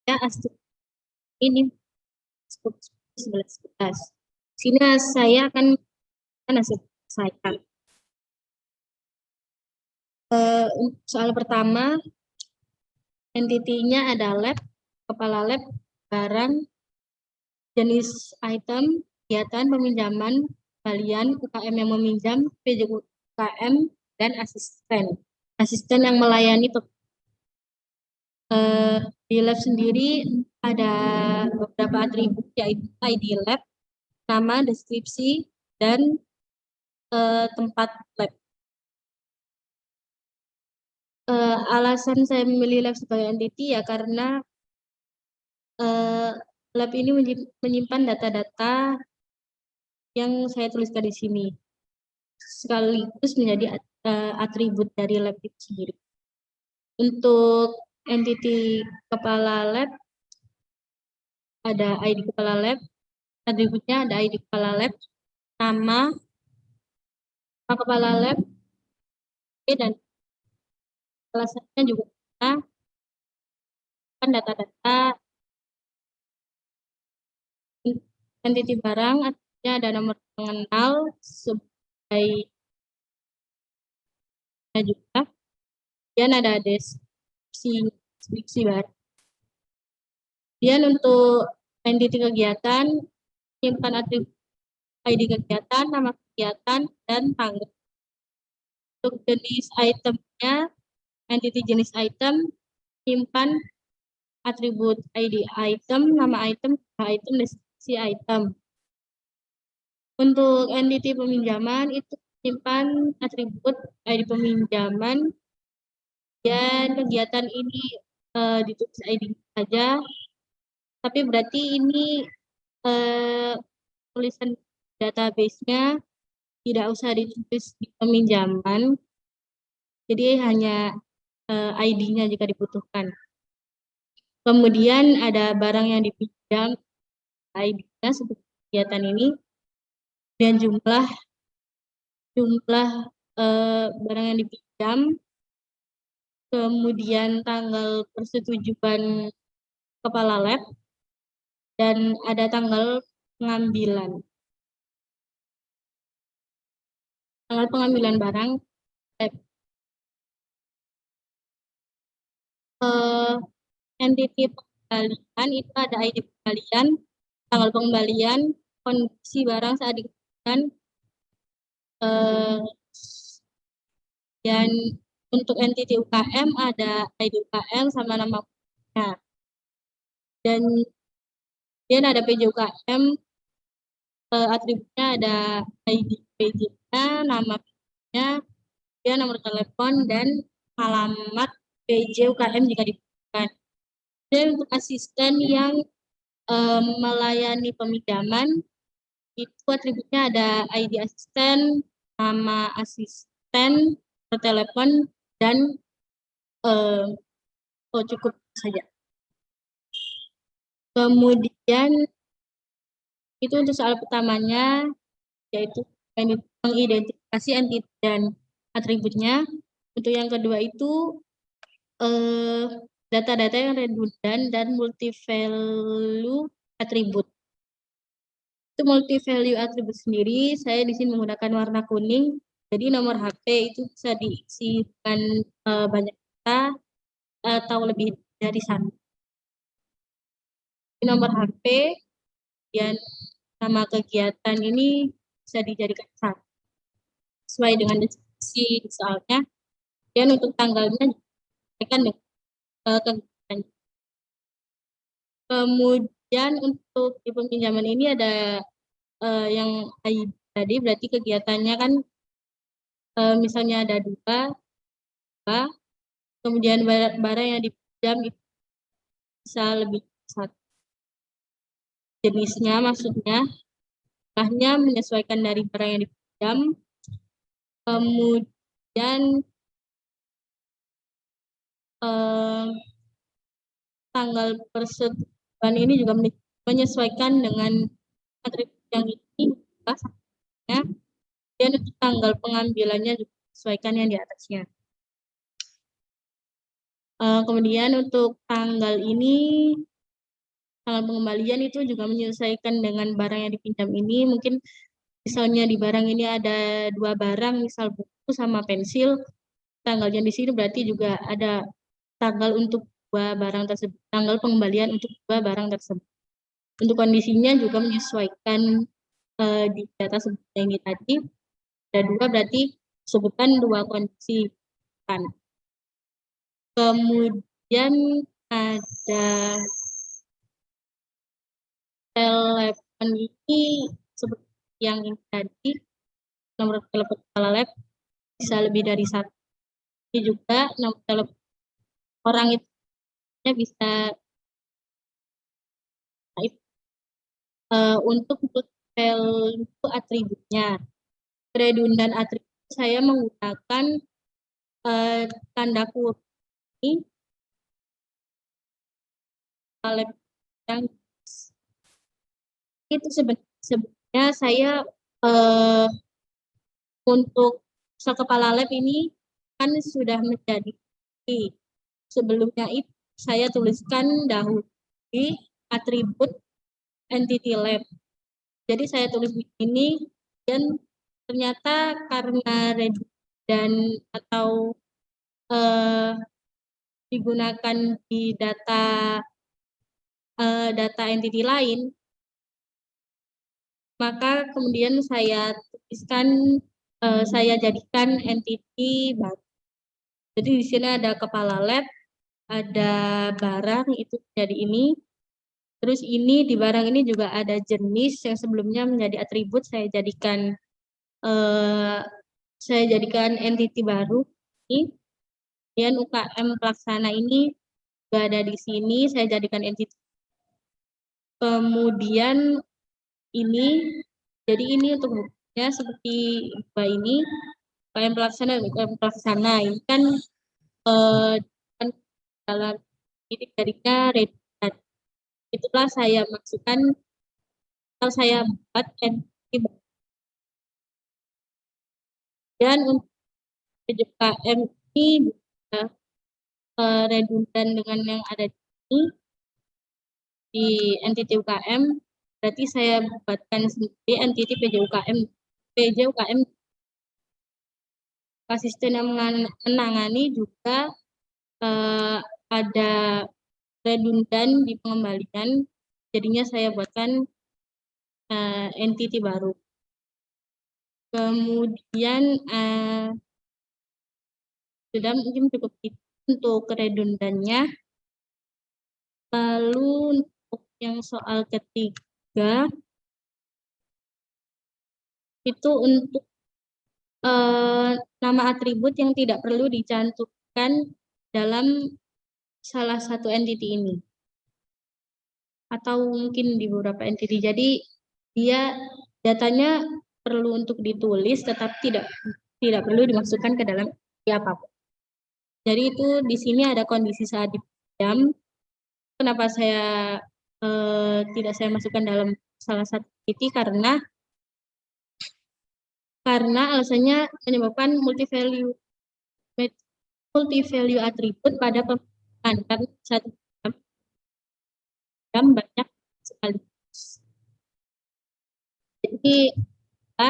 ya ini 11. Sini saya akan hasil saya. Soal pertama, entity-nya ada lab, kepala lab, barang, jenis item, kegiatan peminjaman, kalian UKM yang meminjam, PJ UKM, dan asisten. Asisten yang melayani di lab sendiri ada beberapa atribut, yaitu ID lab, nama, deskripsi, dan tempat lab. Alasan saya memilih lab sebagai entity ya karena lab ini menyimpan data-data yang saya tuliskan di sini, sekaligus menjadi atribut dari lab itu sendiri. Untuk entity kepala lab, ada ID kepala lab, atributnya ada ID kepala lab, nama kepala lab, dan alasannya juga kan data-data entity barang, artinya ada nomor pengenal sebagai juga, dan ada deskripsi barang. Kemudian untuk entity kegiatan, simpan atribut ID kegiatan, nama kegiatan, dan tanggal. Untuk jenis itemnya, entity jenis item, simpan atribut ID item, nama item, deskripsi item. Untuk entity peminjaman, itu simpan atribut ID peminjaman, dan kegiatan ini ditulis ID saja, tapi berarti ini tulisan database-nya tidak usah ditulis di peminjaman, jadi hanya ID-nya jika dibutuhkan. Kemudian ada barang yang dipinjam, ID-nya seperti kegiatan ini, dan jumlah barang yang dipinjam, kemudian tanggal persetujuan kepala lab, dan ada tanggal pengambilan. Tanggal pengambilan barang, entity pengembalian itu ada ID pengembalian, tanggal pengembalian, kondisi barang saat dikembalikan, dan untuk entity UKM ada ID UKM sama nama UKM. Dan ada PJ UKM, atributnya ada ID PJ-nya, nama PJ-nya, dia nomor telepon, dan alamat PJ UKM jika dibutuhkan. Dan untuk asisten yang melayani peminjaman, itu atributnya ada ID asisten, nama asisten, nomor telepon, dan cukup saja. Kemudian itu untuk soal pertamanya, yaitu mengidentifikasi entity dan atributnya. Untuk yang kedua itu data-data yang redundan dan multi-value atribut. Itu multi-value atribut sendiri, saya di sini menggunakan warna kuning. Jadi nomor HP itu bisa diisikan banyak data atau lebih dari satu. Nomor HP dan nama kegiatan ini bisa dijadikan satu sesuai dengan deskripsi soalnya. Dan untuk tanggalnya akan kegiatan. Kemudian untuk di peminjaman ini ada yang ID tadi, berarti kegiatannya kan misalnya ada dua, kemudian barang yang dipinjam itu bisa lebih satu. Jenisnya maksudnya, jumlahnya menyesuaikan dari barang yang dipinjam. Kemudian tanggal persetujuan ini juga menyesuaikan dengan atribut yang ini, dan untuk tanggal pengambilannya juga menyesuaikan yang di atasnya. Kemudian untuk tanggal ini tanggal pengembalian itu juga menyesuaikan dengan barang yang dipinjam ini. Mungkin misalnya di barang ini ada 2 barang, misal buku sama pensil, tanggalnya di sini berarti juga ada tanggal untuk 2 barang tersebut, tanggal pengembalian untuk 2 barang tersebut. Untuk kondisinya juga menyesuaikan di data sebutnya ini tadi, ada 2 berarti sebutkan 2 kondisi kan. Kemudian ada telepon ini seperti yang ini tadi, nomor telepon kepala lab bisa lebih dari 1. Ini juga nomor telepon orang itu bisa untuk value atributnya. Redundan atribut saya menggunakan tanda kurung ini lab yang itu sebenarnya saya untuk sekepala lab ini kan sudah menjadi sebelumnya itu saya tuliskan dahulu di atribut entity lab. Jadi saya tulis di sini dan ternyata karena redundant atau digunakan di data entity lain, maka kemudian saya tuliskan saya jadikan entity baru. Jadi di sini ada kepala lab, ada barang itu jadi ini. Terus ini di barang ini juga ada jenis yang sebelumnya menjadi atribut, saya jadikan entity baru. Ini. Kemudian UKM pelaksana ini juga ada di sini, saya jadikan entity. Kemudian ini, jadi ini untuk buktinya seperti ini, UKM pelaksana ini kan dalam ini jadinya redundant. Itulah saya maksudkan kalau saya buat entity. Dan untuk PJKM ini bisa redundan dengan yang ada di sini di entity UKM, berarti saya buatkan sendiri entity PJ UKM asisten yang menangani juga ada redundan di pengembalian, jadinya saya buatkan entity baru. Kemudian sudah mungkin cukup itu untuk redundannya. Lalu untuk yang soal ketiga itu untuk nama atribut yang tidak perlu dicantumkan dalam salah satu entity ini atau mungkin di beberapa entity. Jadi dia datanya perlu untuk ditulis tetapi tidak perlu dimasukkan ke dalam apapun. Jadi itu di sini ada kondisi saat dipinjam. Kenapa saya tidak saya masukkan dalam salah satu entity karena alasannya menyebabkan multi value atribut pada pembukaan karena satu banyak sekali. Jadi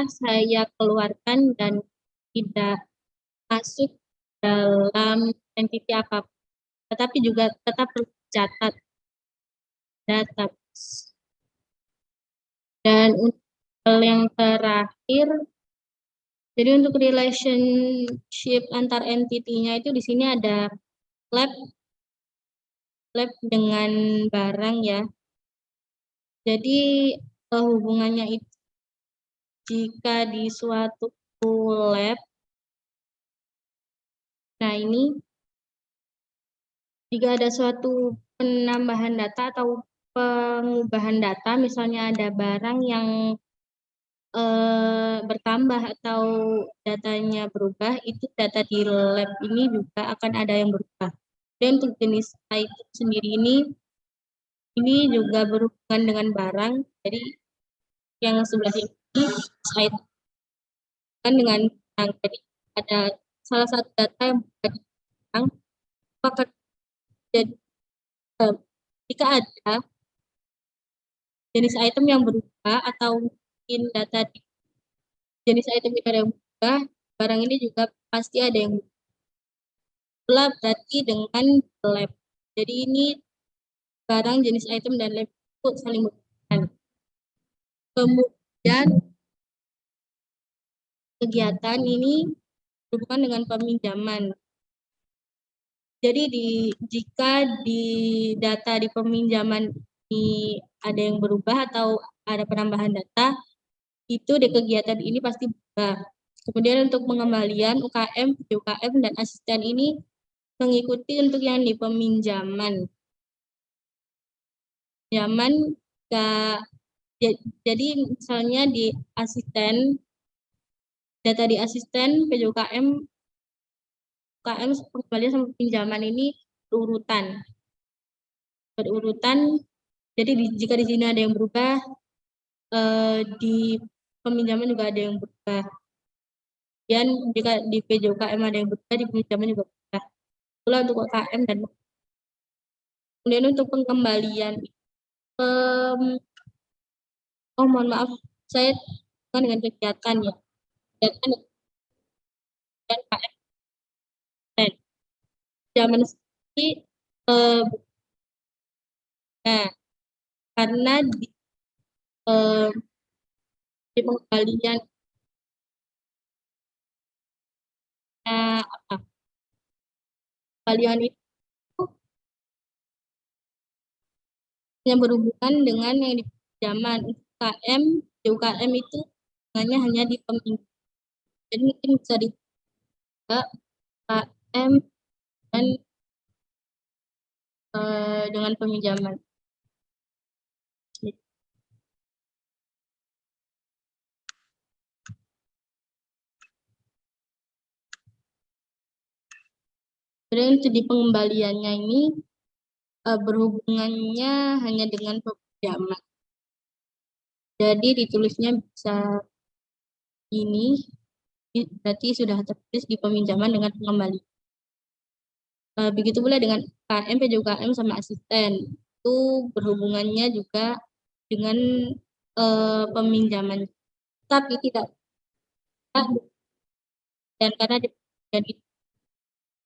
saya keluarkan dan tidak masuk dalam entity apapun, tetapi juga tetap perlu dicatat database. Dan untuk yang terakhir, jadi untuk relationship antar entity-nya itu di sini ada lab dengan barang ya. Jadi hubungannya itu jika di suatu lab, nah ini jika ada suatu penambahan data atau pengubahan data, misalnya ada barang yang bertambah atau datanya berubah, itu data di lab ini juga akan ada yang berubah. Dan untuk jenis item sendiri ini juga berhubungan dengan barang. Jadi yang sebelah ini item dengan barang. Jadi ada salah satu data yang berubah di barang, maka jadi jika ada jenis item yang berubah atau mungkin data di jenis item itu ada yang berubah, barang ini juga pasti ada yang berubah berarti dengan lab. Jadi ini barang, jenis item, dan lab itu saling berhubungan. Kemudian kegiatan ini berhubungan dengan peminjaman. Jadi jika di data di peminjaman ini ada yang berubah atau ada penambahan data, itu di kegiatan ini pasti berubah. Kemudian untuk pengembalian UKM, UKM, dan asisten ini mengikuti untuk yang di peminjaman. Jadi misalnya di asisten, data di asisten PJUKM, UKM pengembalian sama pinjaman ini berurutan. Jadi jika di sini ada yang berubah, di peminjaman juga ada yang berubah. Dan jika di PJUKM ada yang berubah, di peminjaman juga berubah. Itulah untuk UKM dan kemudian untuk pengembalian. Mohon maaf, saya dengan kegiatan ya. Kegiatan dan KM. Zaman sendiri, nah, karena di pengembalian apa? Pengembalian itu yang berhubungan dengan yang di pinjaman. UKM, di UKM itu hanya di peminjam. Jadi mungkin bisa di UKM dan dengan peminjaman. Jadi itu di pengembaliannya ini berhubungannya hanya dengan peminjaman. Jadi ditulisnya bisa ini, berarti sudah tertulis di peminjaman dengan pengembalian. Begitu pula dengan KM, PJUKM, sama asisten. Itu berhubungannya juga dengan peminjaman. Tapi tidak, dan karena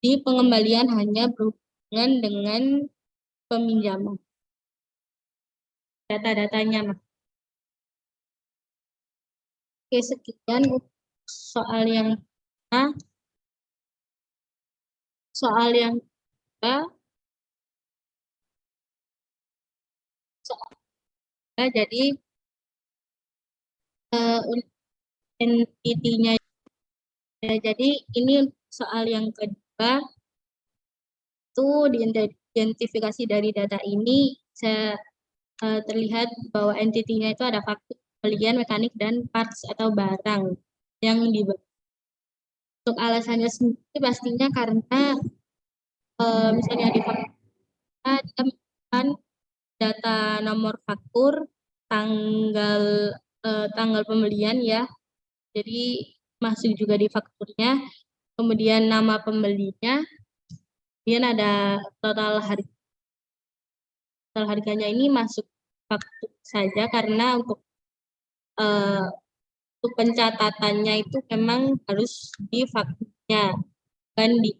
di pengembalian hanya berhubungan dengan peminjaman. Data-datanya. Oke, sekian soal yang soal yang jadi entity-nya, jadi ini soal yang kedua itu diidentifikasi dari data ini terlihat bahwa entity-nya itu ada faktor pembelian, mekanik, dan parts atau barang yang dibeli. Untuk alasannya sendiri pastinya karena misalnya di faktur kita menemukan data nomor faktur, tanggal pembelian ya, jadi masuk juga di fakturnya, kemudian nama pembelinya, kemudian ada total harganya ini masuk faktur saja karena untuk pencatatannya itu memang harus di fakturnya, kan di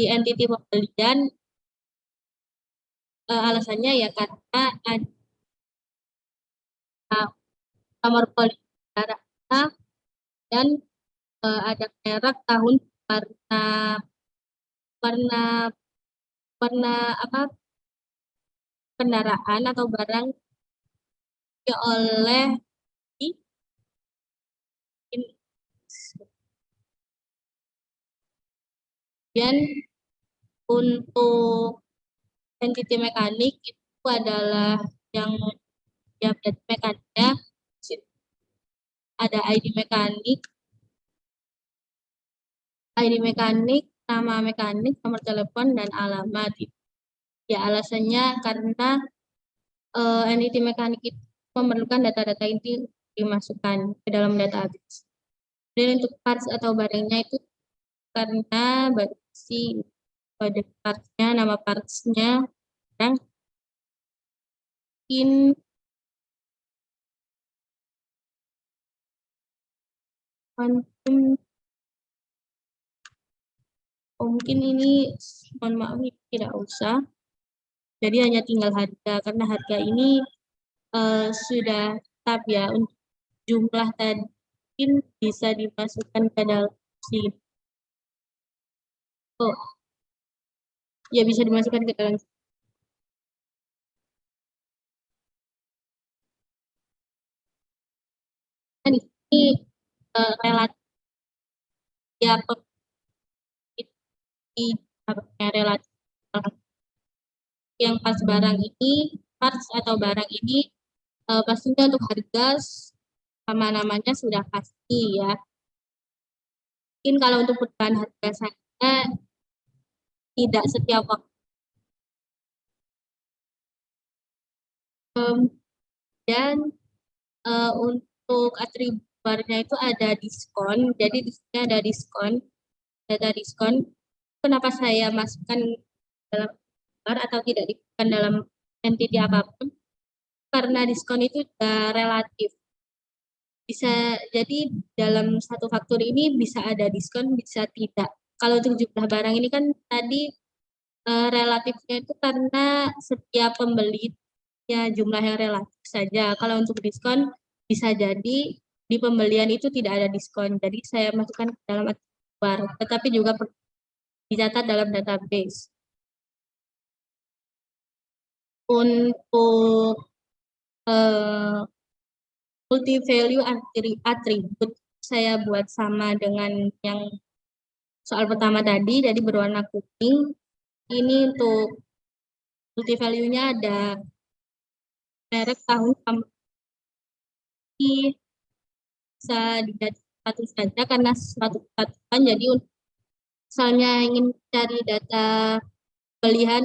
entity pembelian. Alasannya ya karena ada nomor polisi dan ada merek, tahun, warna apa kendaraan atau barang oleh kemudian untuk entity mekanik itu adalah yang berarti mekaniknya ada ID mekanik, nama mekanik, nomor telepon, dan alamat. Ya, alasannya karena entity mekanik itu memerlukan data-data inti dimasukkan ke dalam database. Dan untuk parts atau barangnya itu karena si pada partsnya, nama partsnya, dan mungkin mungkin ini mohon maaf ini tidak usah. Jadi hanya tinggal harga karena harga ini sudah tetap ya untuk jumlah tadi mungkin bisa dimasukkan ke dalam sini. Oh, ya bisa dimasukkan ke dalam. Kan ini relatif ya relatif yang pas barang ini parts atau barang ini pastinya untuk harga sama namanya sudah pasti ya. Mungkin kalau untuk perubahan harga saja tidak setiap waktu. Dan untuk atribut barnya itu ada diskon. Jadi di sini ada diskon, data diskon. Kenapa saya masukkan dalam bar atau tidak dimasukkan dalam entity apapun? Karena diskon itu sudah relatif. Bisa jadi dalam satu faktur ini bisa ada diskon, bisa tidak. Kalau untuk jumlah barang ini kan tadi relatifnya itu karena setiap pembeli ya jumlah yang relatif saja. Kalau untuk diskon bisa jadi di pembelian itu tidak ada diskon. Jadi saya masukkan ke dalam bar, tetapi juga dicatat dalam database. Untuk uh, multi value attribute saya buat sama dengan yang soal pertama tadi, jadi berwarna kuning. Ini untuk multi value-nya ada merek, tahun, sampai bisa dilihat satu saja karena suatu kesatuan. Jadi misalnya ingin cari data pilihan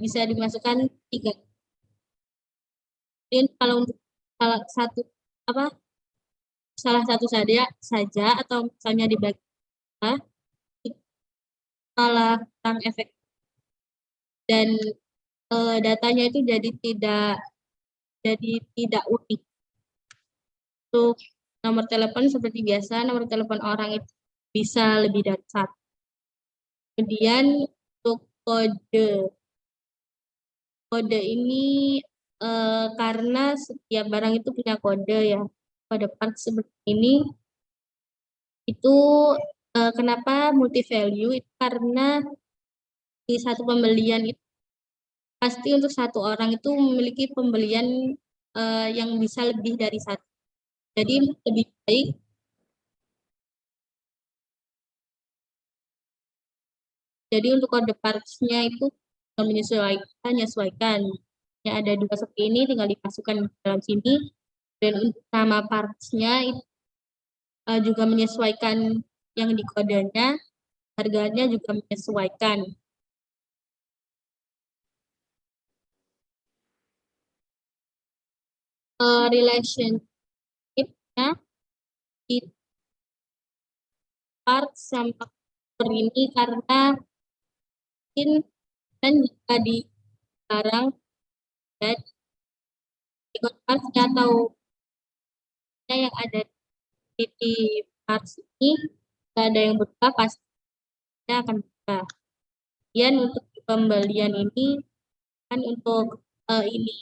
bisa dimasukkan tiga. Dan kalau untuk satu apa salah satu saja atau misalnya dibagi malah kurang efek dan datanya itu jadi tidak unik. Untuk nomor telepon seperti biasa, nomor telepon orang itu bisa lebih dari satu. Kemudian untuk kode ini karena setiap barang itu punya kode ya. Kode part seperti ini itu kenapa multi value itu karena di satu pembelian itu pasti untuk satu orang itu memiliki pembelian yang bisa lebih dari satu. Jadi lebih baik jadi untuk kode partsnya itu menyesuaikan. Ya, ada dua seperti ini tinggal dimasukkan ke dalam sini dan untuk nama partsnya itu juga menyesuaikan yang di kodenya, harganya juga menyesuaikan. Relationship-nya di part sama per ini karena mungkin dan jika di barang dan di partsnya atau yang ada di parts ini tidak ada yang berubah pasti akan berubah. Kemudian untuk pembelian ini kan untuk ini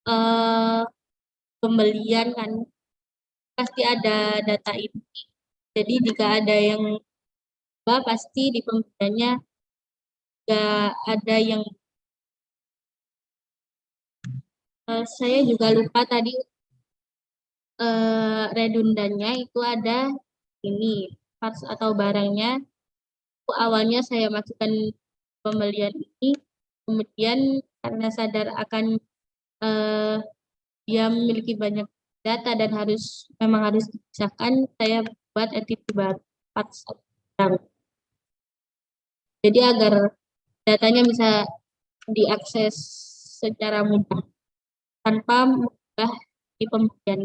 uh, pembelian kan pasti ada data ini. Jadi jika ada yang berubah pasti di pembeliannya juga ada yang saya juga lupa tadi redundannya itu ada ini parts atau barangnya itu awalnya saya masukkan pembelian ini kemudian karena sadar akan eh, dia memiliki banyak data dan memang harus dipisahkan saya buat entity baru parts atau barang. Jadi agar datanya bisa diakses secara mudah tanpa mudah di pembelian.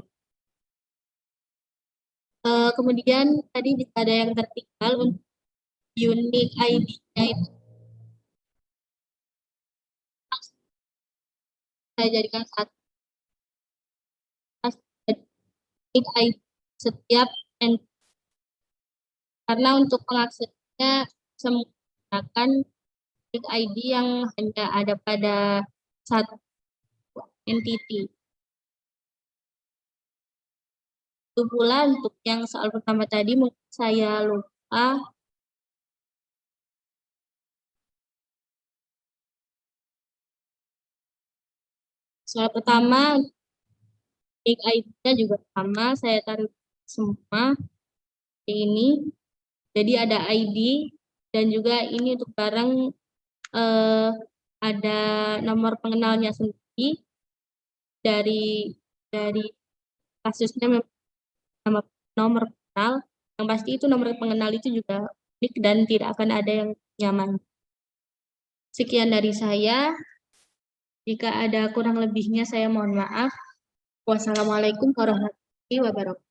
Kemudian tadi ada yang tertinggal untuk unique ID-nya itu saya jadikan satu ID setiap entity. Karena untuk pengaksesnya bisa menggunakan ID yang hanya ada pada satu entity. Itu pula untuk yang soal pertama tadi mungkin saya lupa. Soal pertama, ID-nya juga sama, saya taruh semua ini. Jadi ada ID dan juga ini untuk barang ada nomor pengenalnya sendiri dari kasusnya nomor pengenal. Yang pasti itu nomor pengenal itu juga unik dan tidak akan ada yang nyaman. Sekian dari saya. Jika ada kurang lebihnya saya mohon maaf. Wassalamualaikum warahmatullahi wabarakatuh.